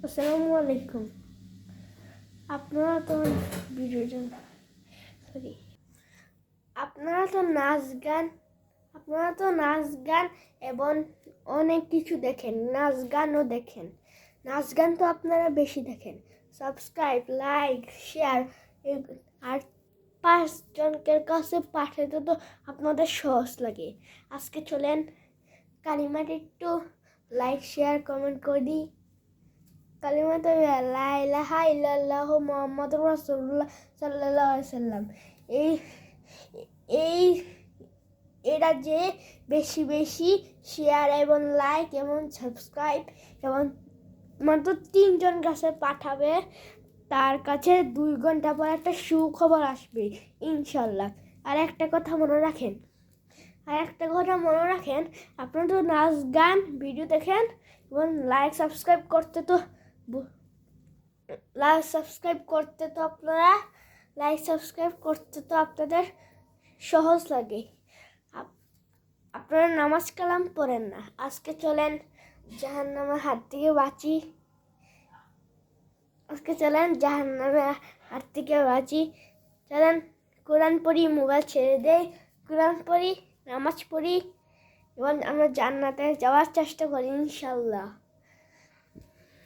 আসসালামু আলাইকুম। আপনারা তো ভিডিওটা সরি আপনারা তো নাচ গান এবং অনেক কিছু দেখেন, নাচ গানও দেখেন। নাচ গান তো আপনারা বেশি দেখেন। সাবস্ক্রাইব, লাইক, শেয়ার আর 5 জনকে কাছে পাঠাতে তো আপনাদের সহজ লাগে। আজকে চলেন কালিমাটা একটু লাইক, শেয়ার, কমেন্ট করে দিই। কালিমাত লা ইলাহা ইল্লাল্লাহু মুহাম্মাদুর রাসূলুল্লাহ সাল্লাল্লাহু আলাইহি সাল্লাম। এই এই এটা যে বেশি বেশি শেয়ার এবং লাইক এবং সাবস্ক্রাইব এবং মাত্র 3জন কাছে পাঠাবে, তার কাছে 2 ঘন্টা পর একটা সুখবর আসবে ইনশাল্লাহ। আর একটা কথা মনে রাখেন, আপনারা তো নাচ গান ভিডিও দেখেন এবং লাইক সাবস্ক্রাইব করতে তো আপনাদের সহজ লাগে। আপনারা নামাজ কালাম পড়েন না। আজকে চলেন জাহান্নামের হাত থেকে বাঁচি। চলেন কোরআন পড়ি, মোবাইল ছেড়ে দেই, কোরআন পড়ি, নামাজ পড়ি এবং আমরা জান্নাতে যাওয়ার চেষ্টা করি ইনশাল্লাহ।